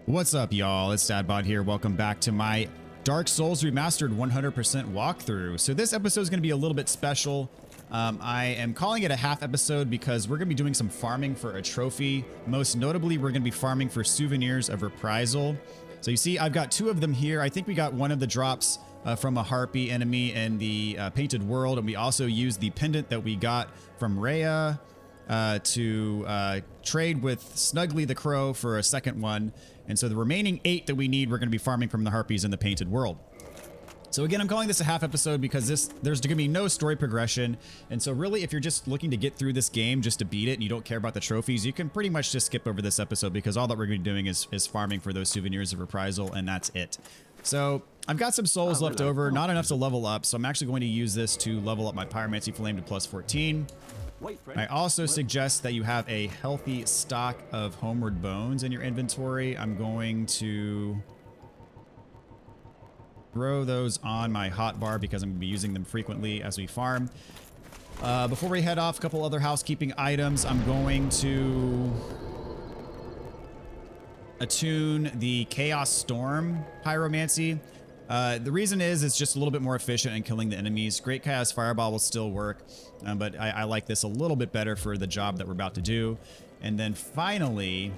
What's up, y'all? It's Dadbot here. Welcome back to my Dark Souls Remastered 100% walkthrough. So this episode is going to be a little bit special. I am calling it a half episode because we're going to be doing some farming for a trophy. Most notably, we're going to be farming for Souvenirs of Reprisal. So you see, I've got two of them here. I think we got one of the drops from a harpy enemy in the painted world, and we also used the pendant that we got from Rhea to trade with Snuggly the Crow for a second one. And so the remaining 8 that we need, we're going to be farming from the harpies in the painted world. So again, I'm calling this a half episode because there's going to be no story progression. And so really, if you're just looking to get through this game just to beat it and you don't care about the trophies, you can pretty much just skip over this episode because all that we're going to be doing is farming for those Souvenirs of Reprisal, and that's it. So I've got some souls left over, not enough to level up. So I'm actually going to use this to level up my Pyromancy Flame to plus 14. I also suggest that you have a healthy stock of Homeward Bones in your inventory. I'm going to throw those on my hotbar because I'm going to be using them frequently as we farm. Before we head off, a couple other housekeeping items. I'm going to attune the Chaos Storm Pyromancy. The reason is it's just a little bit more efficient in killing the enemies. Great Chaos Fireball will still work, but I like this a little bit better for the job that we're about to do. And then finally,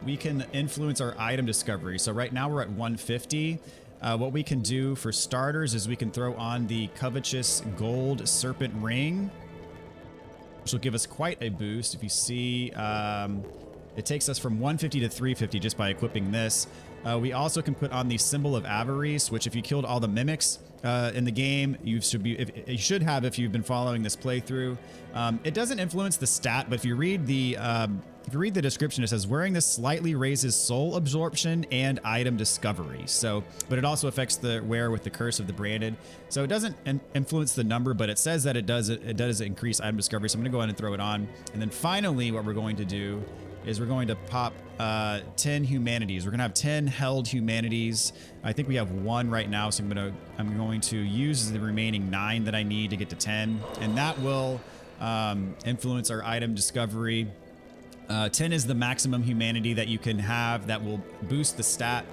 we can influence our item discovery. So right now we're at 150. What we can do for starters is we can throw on the covetous gold serpent ring, which will give us quite a boost. If you see, it takes us from 150 to 350 just by equipping this. We also can put on the symbol of avarice, which if you killed all the mimics in the game, you should have if you've been following this playthrough. It doesn't influence the stat, but if you read the description, it says wearing this slightly raises soul absorption and item discovery. So, but it also affects the wearer with the curse of the branded. So it doesn't influence the number, but it says that it does increase item discovery. So I'm going to go ahead and throw it on. And then finally, what we're going to do is we're going to pop 10 humanities. We're gonna have 10 held humanities. I think we have 1 right now, so I'm going to use the remaining 9 that I need to get to 10, and that will influence our item discovery. 10 is the maximum humanity that you can have that will boost the stat.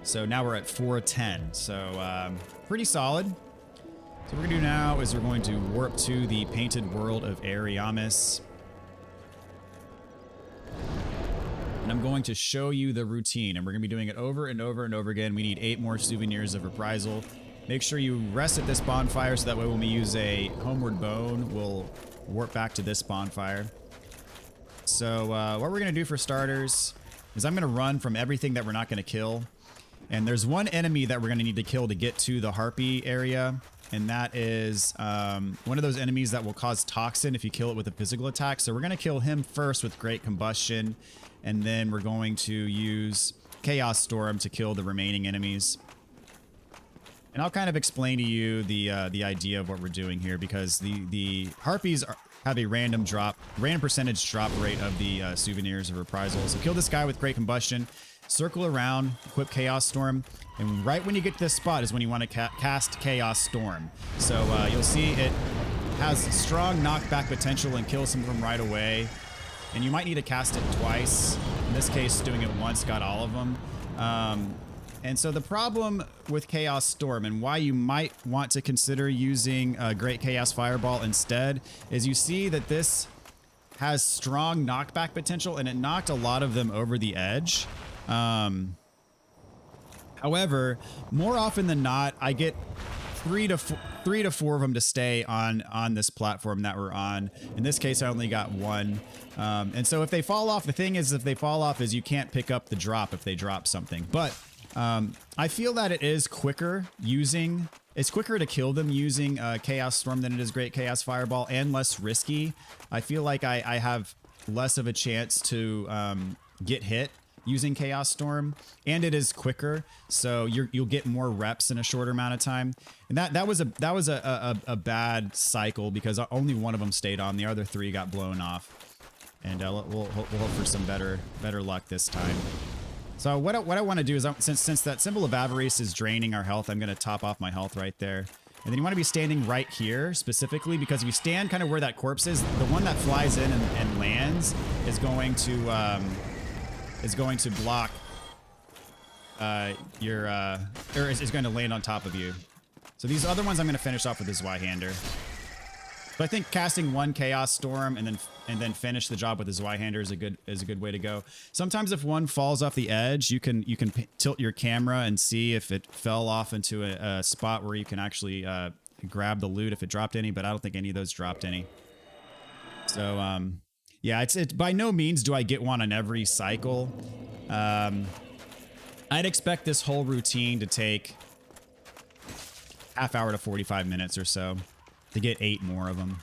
So now we're at 410. So pretty solid. So what we're gonna do now is we're going to warp to the painted world of Ariamis. And I'm going to show you the routine, and we're going to be doing it over and over and over again. We need 8 more Souvenirs of Reprisal. Make sure you rest at this bonfire so that way when we use a Homeward Bone, we'll warp back to this bonfire. So what we're going to do for starters is I'm going to run from everything that we're not going to kill. And there's one enemy that we're going to need to kill to get to the Harpy area. And that is one of those enemies that will cause toxin if you kill it with a physical attack. So we're going to kill him first with Great Combustion. And then we're going to use Chaos Storm to kill the remaining enemies. And I'll kind of explain to you the idea of what we're doing here, because the Harpies have a random percentage drop rate of the Souvenirs of Reprisal. So kill this guy with Great Combustion, circle around, equip Chaos Storm, and right when you get to this spot is when you want to cast Chaos Storm. So you'll see it has strong knockback potential and kills some of them right away. And you might need to cast it twice. In this case, doing it once got all of them. And so the problem with Chaos Storm and why you might want to consider using Great Chaos Fireball instead is you see that this has strong knockback potential and it knocked a lot of them over the edge. However, more often than not, I get 3 to 4 of them to stay on this platform that we're on. In this case, I only got 1. And so if they fall off, the thing is, if they fall off is you can't pick up the drop if they drop something. But I feel that it is quicker it's quicker to kill them using Chaos Storm than it is Great Chaos Fireball, and less risky. I feel like I have less of a chance to get hit using Chaos Storm, and it is quicker, so you'll get more reps in a shorter amount of time. And that was a bad cycle because only one of them stayed on. The other 3 got blown off, and we'll hope for some better luck this time. So what I want to do is, since that symbol of avarice is draining our health, I'm going to top off my health right there. And then you want to be standing right here specifically, because if you stand kind of where that corpse is, the one that flies in and lands is going to block or is going to land on top of you. So these other ones I'm going to finish off with the Zweihander. But I think casting one Chaos Storm and then finish the job with the Zweihander is a good way to go. Sometimes if one falls off the edge, you can tilt your camera and see if it fell off into a spot where you can actually grab the loot if it dropped any. But I don't think any of those dropped any. So yeah, it's by no means do I get one on every cycle. I'd expect this whole routine to take half hour to 45 minutes or so to get 8 more of them.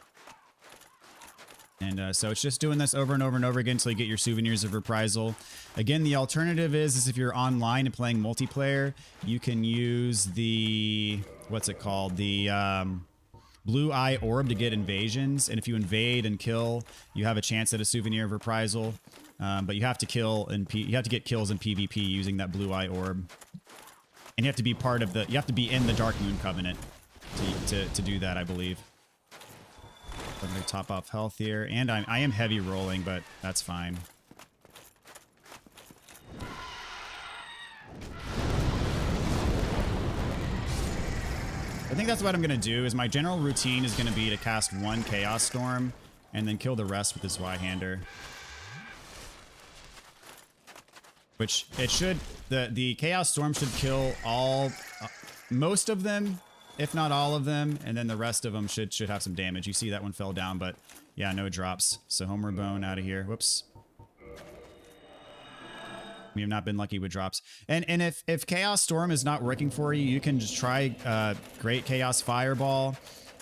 And so it's just doing this over and over and over again until you get your Souvenirs of Reprisal. Again, the alternative is if you're online and playing multiplayer, you can use the, what's it called? The Blue Eye Orb to get invasions. And if you invade and kill, you have a chance at a Souvenir of Reprisal. But you have to kill and you have to get kills in PvP using that Blue Eye Orb. And you have to be part of you have to be in the Dark Moon Covenant to do that, I believe. I'm going to top off health here. And I am heavy rolling, but that's fine. I think that's what I'm going to do, is my general routine is going to be to cast one Chaos Storm and then kill the rest with the Zweihander. Which it should, the Chaos Storm should kill most of them, if not all of them, and then the rest of them should have some damage. You see that one fell down, but yeah, no drops. So Homeward Bone out of here. Whoops. We have not been lucky with drops. And if Chaos Storm is not working for you, you can just try Great Chaos Fireball.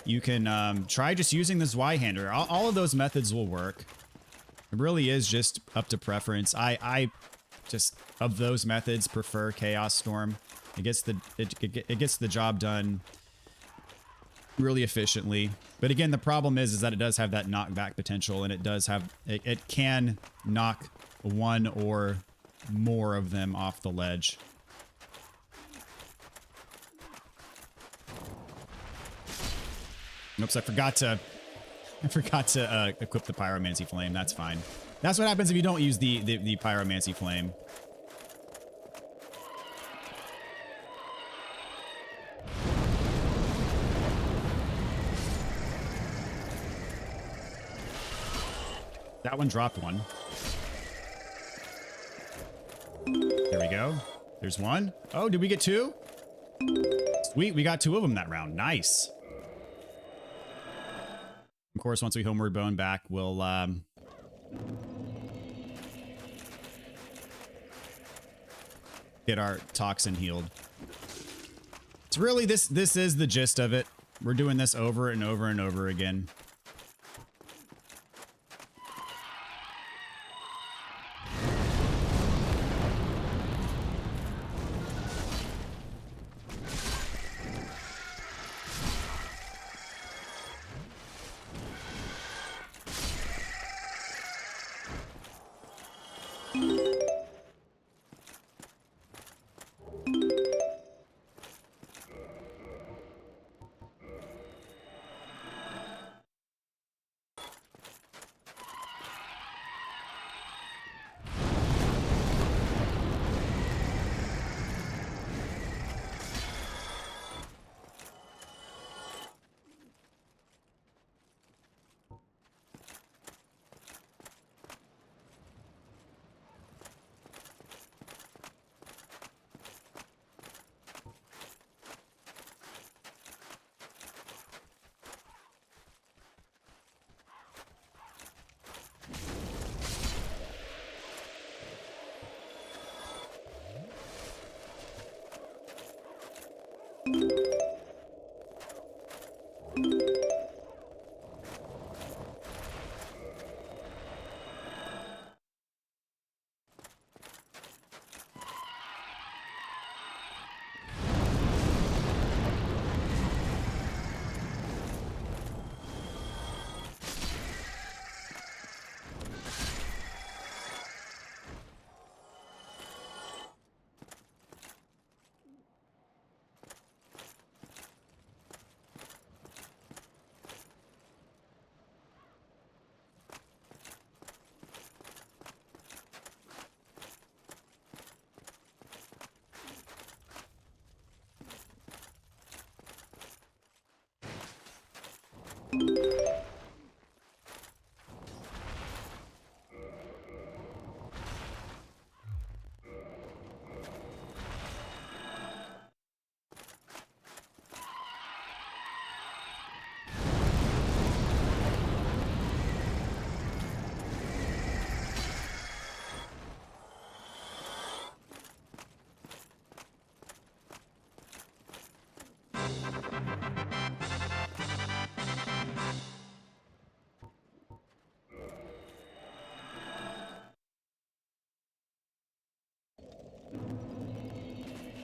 You can try just using the Zweihander. All of those methods will work. It really is just up to preference. I just, of those methods, prefer Chaos Storm. It gets the job done really efficiently. But again, the problem is that it does have that knockback potential, and it does have it can knock one or more of them off the ledge. Oops, I forgot to equip the Pyromancy Flame. That's fine. That's what happens if you don't use the Pyromancy Flame. That one dropped one. There we go. There's one. Oh, did we get 2? Sweet, we got 2 of them that round. Nice. Of course, once we Homeward Bone back, we'll get our toxin healed. It's really this is the gist of it. We're doing this over and over and over again.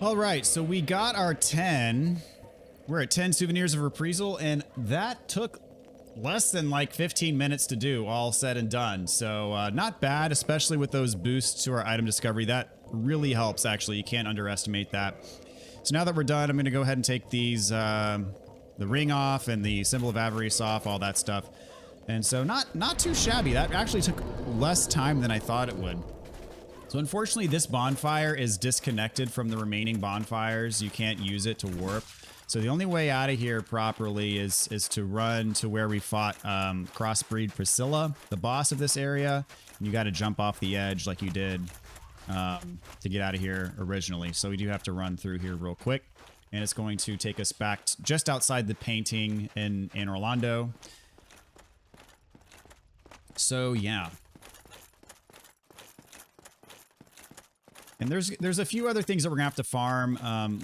All right, so we got our 10. We're at 10 Souvenirs of Reprisal, and that took less than like 15 minutes to do, all said and done. So not bad, especially with those boosts to our item discovery. That really helps, actually. You can't underestimate that. So now that we're done, I'm going to go ahead and take these, the ring off and the symbol of avarice off, all that stuff. And so not too shabby. That actually took less time than I thought it would. So unfortunately, this bonfire is disconnected from the remaining bonfires. You can't use it to warp. So the only way out of here properly is to run to where we fought Crossbreed Priscilla, the boss of this area. And you got to jump off the edge like you did to get out of here originally. So we do have to run through here real quick. And it's going to take us back just outside the painting in Orlando. So yeah. And there's a few other things that we're gonna have to farm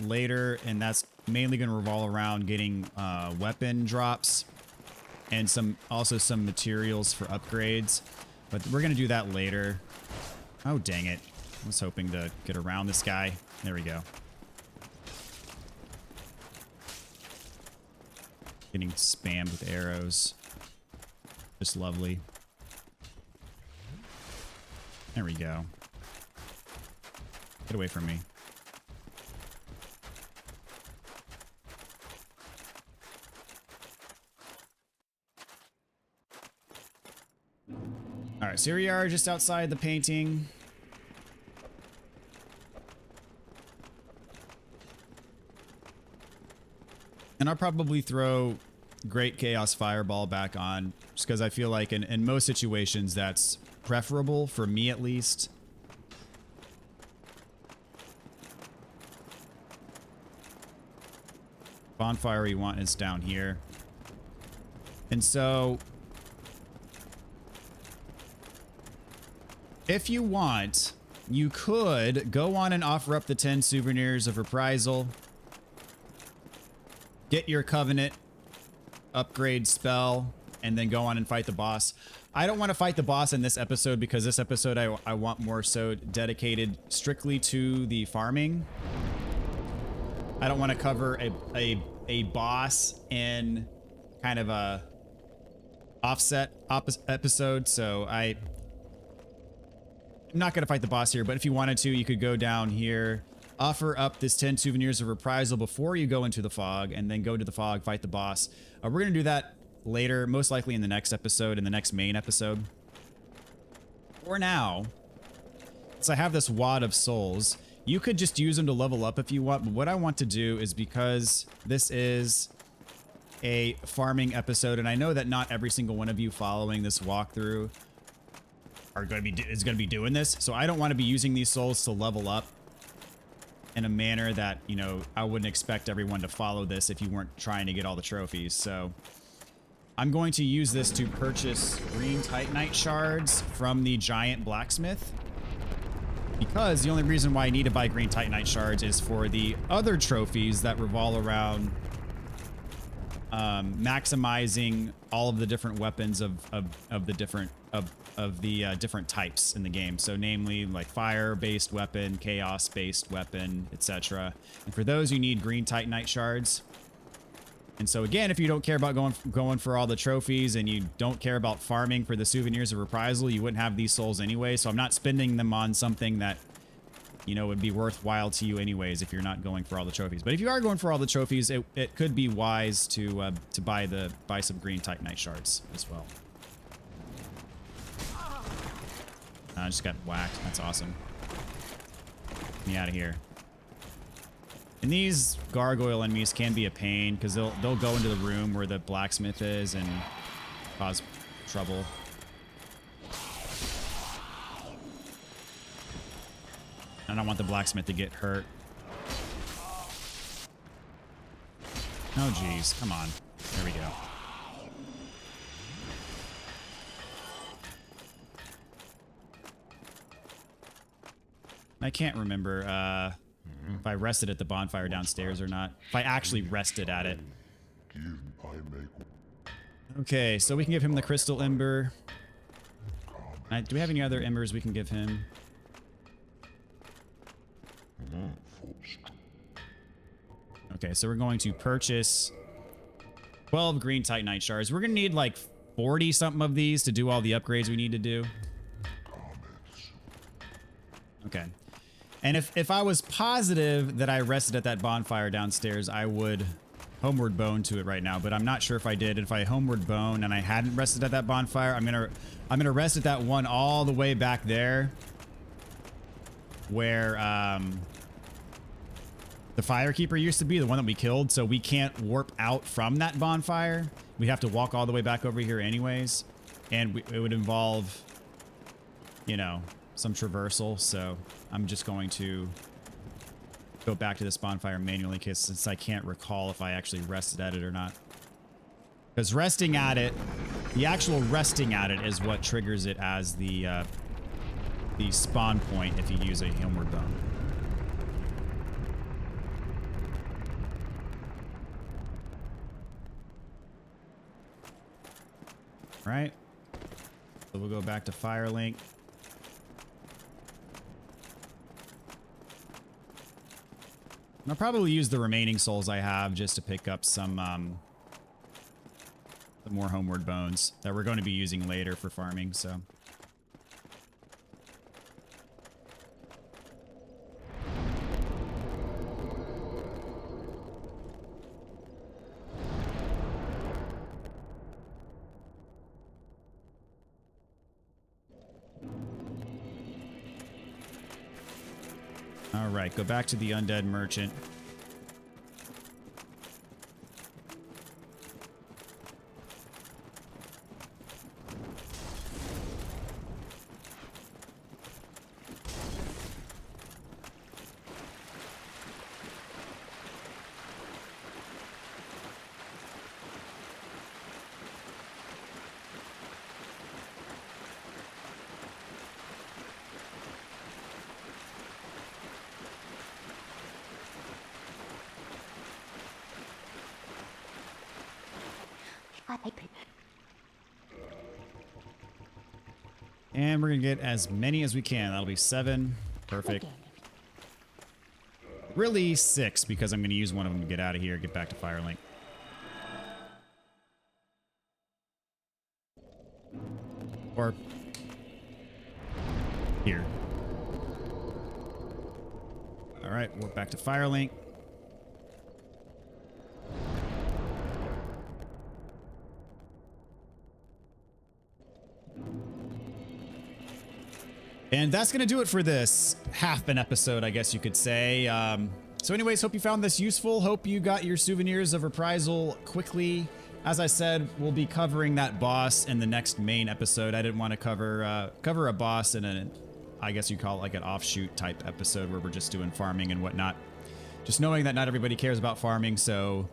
later, and that's mainly gonna revolve around getting weapon drops and also some materials for upgrades. But we're gonna do that later. Oh dang it! I was hoping to get around this guy. There we go. Getting spammed with arrows. Just lovely. There we go. Get away from me. All right, so here we are just outside the painting. And I'll probably throw Great Chaos Fireball back on, just because I feel like in most situations that's preferable, for me at least. Bonfire you want is down here. And so if you want, you could go on and offer up the 10 Souvenirs of Reprisal. Get your Covenant upgrade spell, and then go on and fight the boss. I don't want to fight the boss in this episode because this episode I want more so dedicated strictly to the farming. I don't want to cover a boss in kind of a offset episode, so I'm not going to fight the boss here, but if you wanted to, you could go down here, offer up this 10 Souvenirs of Reprisal before you go into the fog, and then go to the fog, fight the boss. We're going to do that later, most likely in the next episode, in the next main episode. For now, since I have this wad of souls, you could just use them to level up if you want, but what I want to do is, because this is a farming episode, and I know that not every single one of you following this walkthrough is going to be doing this, so I don't want to be using these souls to level up in a manner that, you know, I wouldn't expect everyone to follow this if you weren't trying to get all the trophies. So I'm going to use this to purchase green titanite shards from the giant blacksmith, because the only reason why I need to buy green titanite shards is for the other trophies that revolve around maximizing all of the different weapons of the different types in the game. So namely like fire-based weapon, chaos-based weapon, etc. And for those you need green titanite shards. And so again, if you don't care about going for all the trophies, and you don't care about farming for the Souvenirs of Reprisal, you wouldn't have these souls anyway. So I'm not spending them on something that, you know, would be worthwhile to you anyways if you're not going for all the trophies. But if you are going for all the trophies, it could be wise to buy some green titanite shards as well. I just got whacked. That's awesome. Get me out of here. And these gargoyle enemies can be a pain, because they'll go into the room where the blacksmith is and cause trouble. I don't want the blacksmith to get hurt. Oh geez, come on. There we go. I can't remember if I rested at the bonfire downstairs or not. If I actually rested at it. Okay, so we can give him the crystal ember. Do we have any other embers we can give him? Okay, so we're going to purchase 12 green Titanite shards. We're going to need like 40 something of these to do all the upgrades we need to do. Okay. And if I was positive that I rested at that bonfire downstairs, I would homeward bone to it right now, but I'm not sure if I did. If I homeward bone and I hadn't rested at that bonfire, I'm gonna rest at that one all the way back there where the Firekeeper used to be, the one that we killed, so we can't warp out from that bonfire. We have to walk all the way back over here anyways, and it would involve, you know, some traversal, so I'm just going to go back to this bonfire manually since I can't recall if I actually rested at it or not. Because resting at it, the actual resting at it is what triggers it as the spawn point if you use a homeward bone. All right. So we'll go back to Firelink. I'll probably use the remaining souls I have just to pick up some more homeward bones that we're going to be using later for farming, so. All right, go back to the undead merchant. And we're going to get as many as we can. That'll be 7. Perfect. Really 6, because I'm going to use one of them to get out of here, get back to Firelink. Or here. All right, we're back to Firelink. And that's going to do it for this half an episode, I guess you could say. So anyways, hope you found this useful. Hope you got your Souvenirs of Reprisal quickly. As I said, we'll be covering that boss in the next main episode. I didn't want to cover a boss in an, I guess you call it like an offshoot type episode where we're just doing farming and whatnot. Just knowing that not everybody cares about farming, so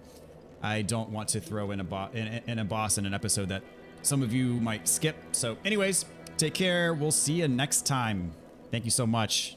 I don't want to throw in a boss in an episode that some of you might skip. So anyways, take care. We'll see you next time. Thank you so much.